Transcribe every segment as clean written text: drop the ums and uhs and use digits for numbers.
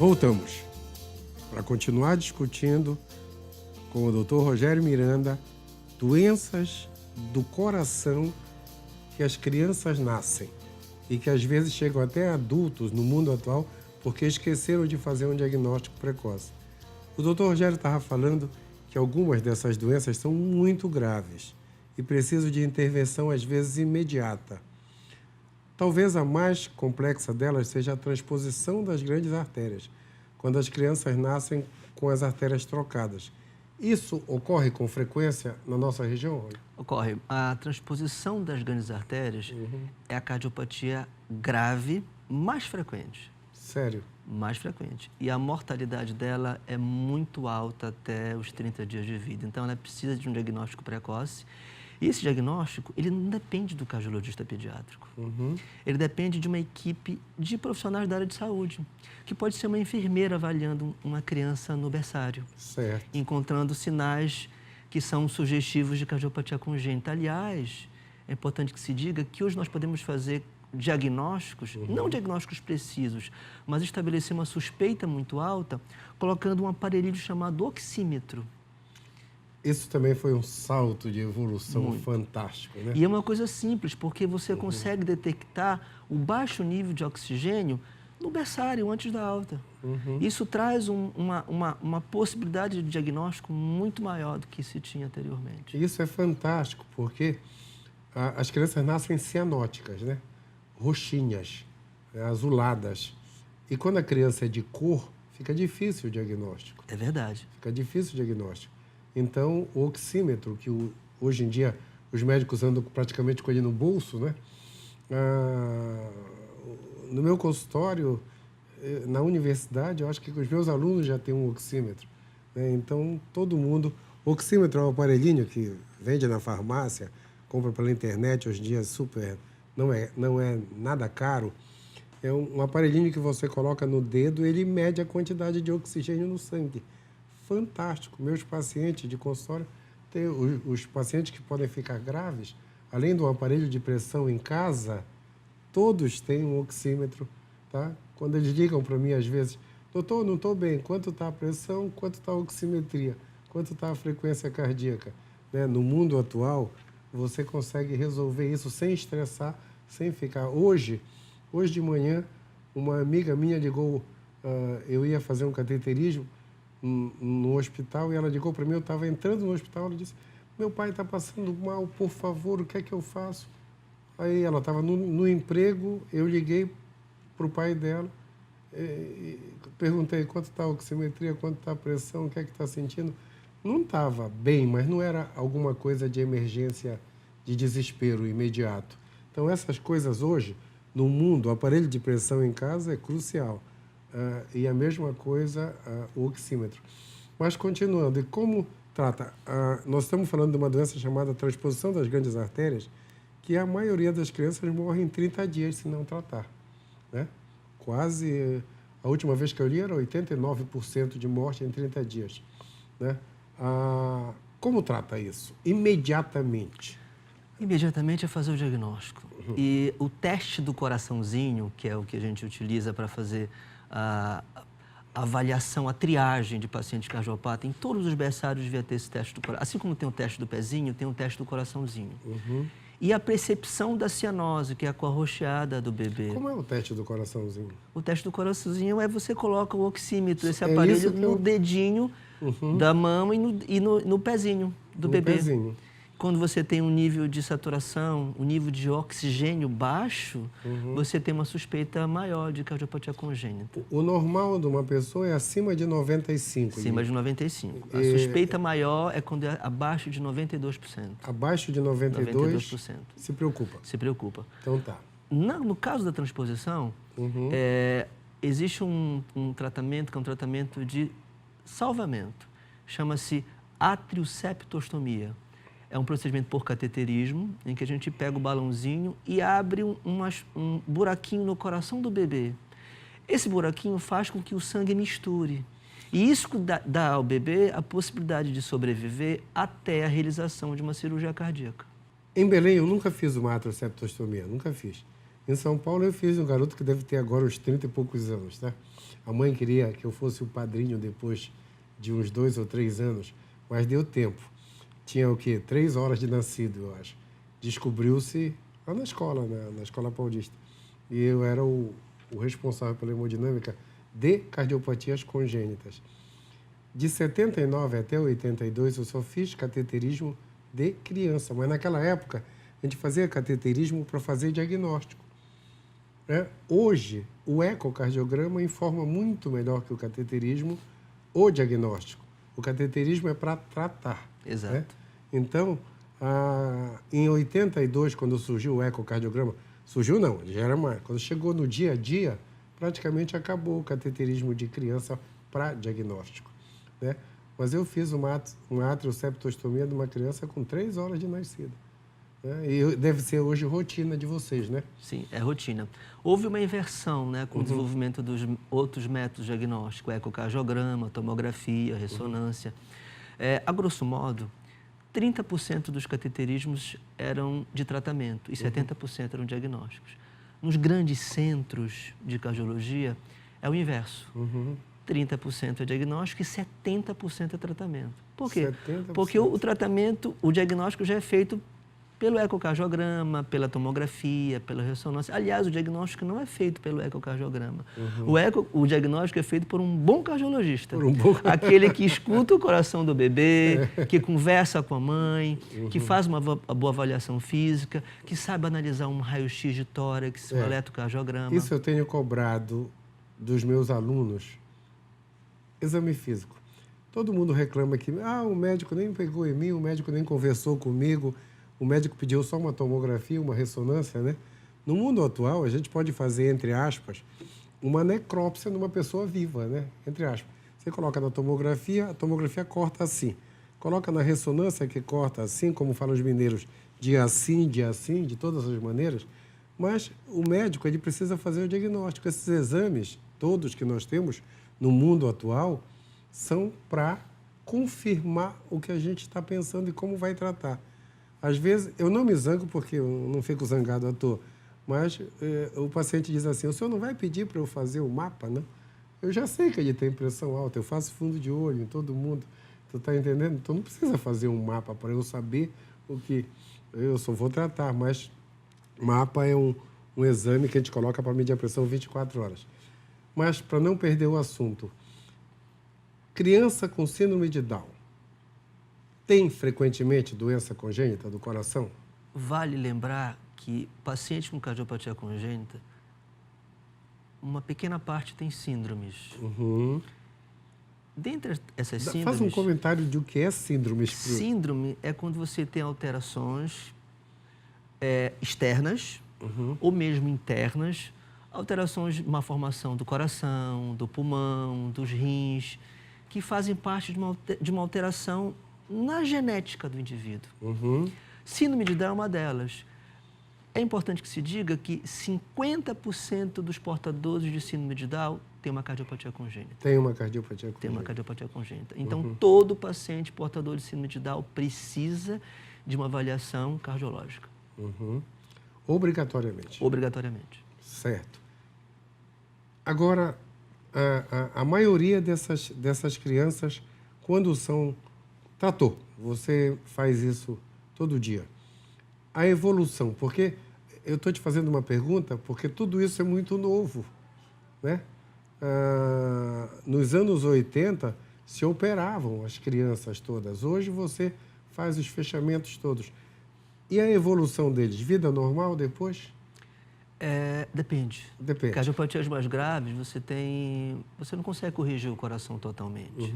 Voltamos para continuar discutindo com o Dr. Rogério Miranda doenças do coração que as crianças nascem e que às vezes chegam até adultos no mundo atual porque esqueceram de fazer um diagnóstico precoce. O Dr. Rogério estava falando que algumas dessas doenças são muito graves e precisam de intervenção às vezes imediata. Talvez a mais complexa delas seja a transposição das grandes artérias, quando as crianças nascem com as artérias trocadas. Isso ocorre com frequência na nossa região? Ocorre. A transposição das grandes artérias é a cardiopatia grave mais frequente. Sério? Mais frequente. E a mortalidade dela é muito alta até os 30 dias de vida. Então, ela precisa de um diagnóstico precoce. E esse diagnóstico, ele não depende do cardiologista pediátrico. Ele depende de uma equipe de profissionais da área de saúde, que pode ser uma enfermeira avaliando uma criança no berçário, certo, encontrando sinais que são sugestivos de cardiopatia congênita. Aliás, é importante que se diga que hoje nós podemos fazer diagnósticos, não diagnósticos precisos, mas estabelecer uma suspeita muito alta, colocando um aparelho chamado oxímetro. Isso também foi um salto de evolução fantástico, né? E é uma coisa simples, porque você consegue detectar o baixo nível de oxigênio no berçário, antes da alta. Isso traz uma possibilidade de diagnóstico muito maior do que se tinha anteriormente. Isso é fantástico, porque as crianças nascem cianóticas, né? Roxinhas, azuladas. E quando a criança é de cor, fica difícil o diagnóstico. É verdade. Fica difícil o diagnóstico. Então, o oxímetro, que hoje em dia os médicos andam praticamente com ele no bolso, né? No meu consultório, na universidade, eu acho que os meus alunos já têm um oxímetro, né? Então, todo mundo... O oxímetro é um aparelhinho que vende na farmácia, compra pela internet, hoje em dia super... Não é nada caro. É um aparelhinho que você coloca no dedo, ele mede a quantidade de oxigênio no sangue. Fantástico. Meus pacientes de consultório, os pacientes que podem ficar graves, além do aparelho de pressão em casa, todos têm um oxímetro, tá? Quando eles ligam para mim, às vezes, doutor, não estou bem, quanto está a pressão, quanto está a oximetria, quanto está a frequência cardíaca? Né? No mundo atual, você consegue resolver isso sem estressar, sem ficar... Hoje de manhã, uma amiga minha ligou, eu ia fazer um cateterismo, no hospital, e ela ligou para mim, eu estava entrando no hospital, ela disse, meu pai está passando mal, por favor, o que é que eu faço? Aí ela estava no emprego, eu liguei para o pai dela, perguntei quanto está a oximetria, quanto está a pressão, o que é que está sentindo. Não estava bem, mas não era alguma coisa de emergência, de desespero imediato. Então, essas coisas hoje, no mundo, o aparelho de pressão em casa é crucial. E a mesma coisa o oxímetro. Mas continuando, e como trata? Nós estamos falando de uma doença chamada transposição das grandes artérias, que a maioria das crianças morre em 30 dias se não tratar, né? Quase, a última vez que eu li era 89% de morte em 30 dias, né? Como trata isso? Imediatamente. Imediatamente é fazer o diagnóstico. E o teste do coraçãozinho, que é o que a gente utiliza para fazer a avaliação, a triagem de paciente cardiopata, em todos os berçários devia ter esse teste do coração. Assim como tem o teste do pezinho, tem o teste do coraçãozinho. E a percepção da cianose, que é a cor roxeada do bebê. Como é o teste do coraçãozinho? O teste do coraçãozinho é você coloca o oxímetro, esse aparelho, no dedinho da mama e no pezinho do bebê. Pezinho. Quando você tem um nível de saturação, um nível de oxigênio baixo, você tem uma suspeita maior de cardiopatia congênita. O normal de uma pessoa é acima de 95. Acima de 95. A suspeita maior é quando é abaixo de 92%. Abaixo de 92%? 92%. Se preocupa? Se preocupa. Então tá. No caso da transposição, existe um tratamento que é um tratamento de salvamento. Chama-se atrioseptostomia. É um procedimento por cateterismo, em que a gente pega o balãozinho e abre um buraquinho no coração do bebê. Esse buraquinho faz com que o sangue misture. E isso dá ao bebê a possibilidade de sobreviver até a realização de uma cirurgia cardíaca. Em Belém, eu nunca fiz uma atrioseptostomia, nunca fiz. Em São Paulo eu fiz um garoto que deve ter agora uns 30 e poucos anos, tá? A mãe queria que eu fosse o padrinho depois de uns 2 ou 3 anos, mas deu tempo. Tinha o quê? 3 horas de nascido, eu acho. Descobriu-se lá na escola, na Escola Paulista. E eu era o responsável pela hemodinâmica de cardiopatias congênitas. De 79 até 82 eu só fiz cateterismo de criança, mas naquela época a gente fazia cateterismo para fazer diagnóstico. Hoje, o ecocardiograma informa muito melhor que o cateterismo o diagnóstico. O cateterismo é para tratar. Exato. Né? Então, em 82, quando surgiu o ecocardiograma, surgiu não, já era mais. Quando chegou no dia a dia, praticamente acabou o cateterismo de criança para diagnóstico. Né? Mas eu fiz uma atrioseptostomia de uma criança com 3 horas de nascida. E deve ser hoje rotina de vocês, né? Sim, é rotina. Houve uma inversão, né, com o desenvolvimento dos outros métodos diagnósticos, ecocardiograma, tomografia, ressonância. A grosso modo, 30% dos cateterismos eram de tratamento e 70% eram diagnósticos. Nos grandes centros de cardiologia, é o inverso. 30% é diagnóstico e 70% é tratamento. Por quê? 70%. Porque o tratamento, o diagnóstico já é feito pelo ecocardiograma, pela tomografia, pela ressonância. Aliás, o diagnóstico não é feito pelo ecocardiograma. O diagnóstico é feito por um bom cardiologista. Aquele que escuta o coração do bebê, que conversa com a mãe, que faz uma boa avaliação física, que sabe analisar um raio-x de tórax, um eletrocardiograma. Isso eu tenho cobrado dos meus alunos. Exame físico. Todo mundo reclama que o médico nem pegou em mim, o médico nem conversou comigo. O médico pediu só uma tomografia, uma ressonância, né? No mundo atual, a gente pode fazer, entre aspas, uma necrópsia numa pessoa viva, né? Entre aspas. Você coloca na tomografia, a tomografia corta assim. Coloca na ressonância, que corta assim, como falam os mineiros, de todas as maneiras. Mas o médico, ele precisa fazer o diagnóstico. Esses exames, todos que nós temos no mundo atual, são para confirmar o que a gente está pensando e como vai tratar. Às vezes, eu não me zango porque eu não fico zangado à toa, mas o paciente diz assim, o senhor não vai pedir para eu fazer o mapa, não? Eu já sei que ele tem pressão alta, eu faço fundo de olho em todo mundo, tu está entendendo? Então não precisa fazer um mapa para eu saber o que eu só vou tratar, mas mapa é um exame que a gente coloca para medir a pressão 24 horas. Mas, para não perder o assunto, criança com síndrome de Down tem frequentemente doença congênita do coração? Vale lembrar que pacientes com cardiopatia congênita, uma pequena parte tem síndromes. Dentre essas síndromes... Faz um comentário de o que é síndrome. Síndrome é quando você tem alterações externas ou mesmo internas, alterações de uma formação do coração, do pulmão, dos rins, que fazem parte de uma alteração na genética do indivíduo. Síndrome de Down é uma delas. É importante que se diga que 50% dos portadores de síndrome de Down tem uma cardiopatia congênita. Tem uma cardiopatia congênita. Tem uma cardiopatia congênita. Então, todo paciente portador de síndrome de Down precisa de uma avaliação cardiológica. Obrigatoriamente. Obrigatoriamente. Certo. Agora, a maioria dessas crianças, quando são... Tratou, você faz isso todo dia. A evolução, porque eu estou te fazendo uma pergunta, porque tudo isso é muito novo, né? Nos anos 80, se operavam as crianças todas. Hoje você faz os fechamentos todos. E a evolução deles? Vida normal depois? Depende. Depende. Cardiopatias mais graves, você não consegue corrigir o coração totalmente.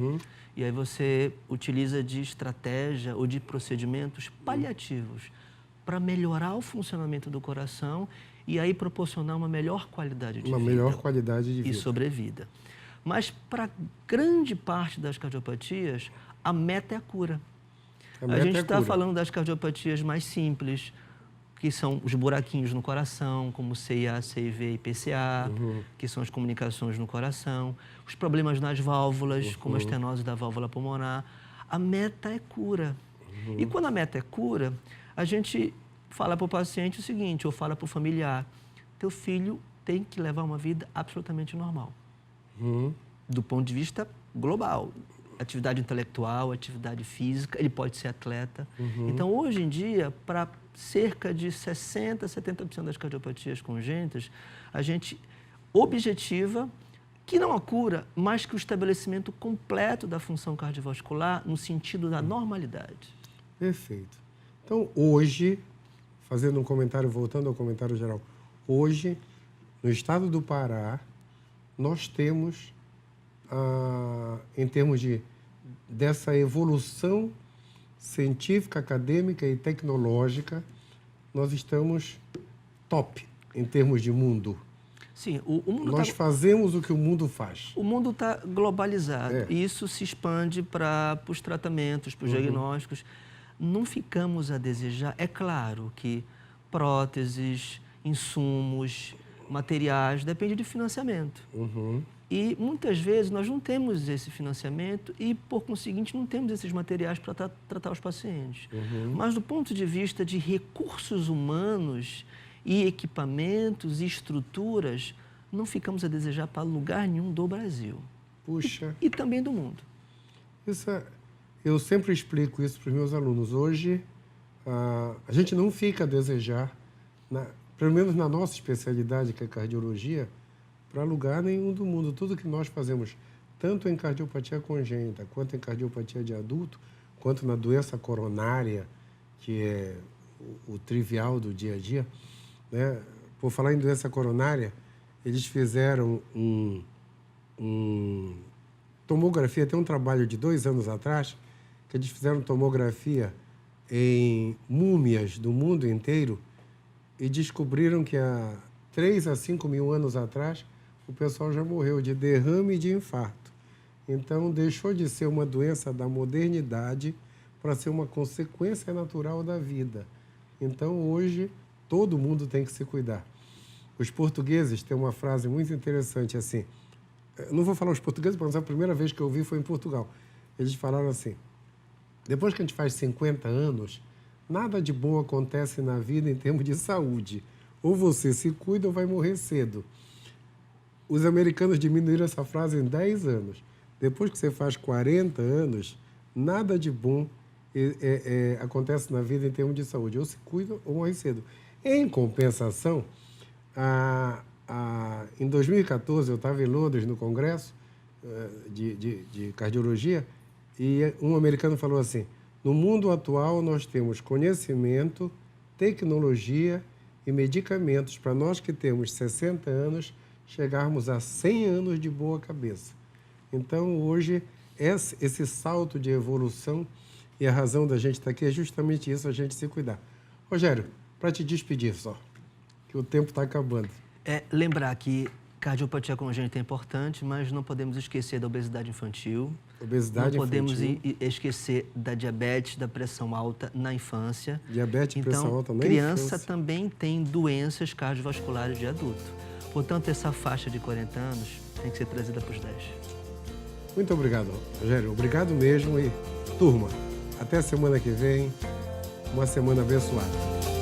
E aí você utiliza de estratégia ou de procedimentos paliativos para melhorar o funcionamento do coração e aí proporcionar uma melhor qualidade de vida. Uma melhor qualidade de vida. E sobrevida. Mas para grande parte das cardiopatias, a meta é a cura. A gente está falando das cardiopatias mais simples, que são os buraquinhos no coração, como CIA, CIV e PCA, que são as comunicações no coração, os problemas nas válvulas, como a estenose da válvula pulmonar. A meta é cura. E quando a meta é cura, a gente fala para o paciente o seguinte, ou fala para o familiar, teu filho tem que levar uma vida absolutamente normal. Uhum. Do ponto de vista global. Atividade intelectual, atividade física, ele pode ser atleta. Então, hoje em dia, para cerca de 60%, 70% das cardiopatias congênitas, a gente objetiva que não a cura, mas que o estabelecimento completo da função cardiovascular no sentido da normalidade. Perfeito. Então, hoje, fazendo um comentário, voltando ao comentário geral, hoje, no estado do Pará, nós temos, em termos dessa evolução científica, acadêmica e tecnológica, nós estamos top em termos de mundo. Sim, o mundo nós fazemos o que o mundo faz. O mundo está globalizado e isso se expande para os tratamentos, para os diagnósticos. Não ficamos a desejar. É claro que próteses, insumos, materiais, depende de financiamento. E muitas vezes nós não temos esse financiamento e, por conseguinte, não temos esses materiais para tratar os pacientes. Mas do ponto de vista de recursos humanos e equipamentos e estruturas, não ficamos a desejar para lugar nenhum do Brasil. Puxa. E também do mundo. Eu sempre explico isso para os meus alunos. Hoje, a gente não fica a desejar, pelo menos na nossa especialidade, que é cardiologia, para lugar nenhum do mundo. Tudo que nós fazemos, tanto em cardiopatia congênita, quanto em cardiopatia de adulto, quanto na doença coronária, que é o trivial do dia a dia, né? Por falar em doença coronária, eles fizeram tomografia, tem um trabalho de 2 anos atrás, que eles fizeram tomografia em múmias do mundo inteiro e descobriram que há 3 a 5 mil anos atrás, o pessoal já morreu de derrame e de infarto. Então, deixou de ser uma doença da modernidade para ser uma consequência natural da vida. Então, hoje, todo mundo tem que se cuidar. Os portugueses têm uma frase muito interessante assim, eu não vou falar os portugueses, porque a primeira vez que eu ouvi foi em Portugal. Eles falaram assim, depois que a gente faz 50 anos, nada de bom acontece na vida em termos de saúde. Ou você se cuida ou vai morrer cedo. Os americanos diminuíram essa frase em 10 anos. Depois que você faz 40 anos, nada de bom acontece na vida em termos de saúde. Ou se cuida ou morre cedo. Em compensação, em 2014, eu estava em Londres, no congresso de cardiologia, e um americano falou assim, no mundo atual nós temos conhecimento, tecnologia e medicamentos para nós que temos 60 anos chegarmos a 100 anos de boa cabeça. Então, hoje, esse salto de evolução e a razão da gente estar aqui é justamente isso, a gente se cuidar. Rogério, para te despedir só, que o tempo está acabando. Lembrar que cardiopatia congênita é importante, mas não podemos esquecer da obesidade infantil. Obesidade não podemos infantil. Esquecer da diabetes, da pressão alta na infância. Diabetes e pressão alta na criança infância. Também tem doenças cardiovasculares de adulto. Portanto, essa faixa de 40 anos tem que ser trazida para os 10. Muito obrigado, Rogério. Obrigado mesmo e, turma, até a semana que vem, uma semana abençoada.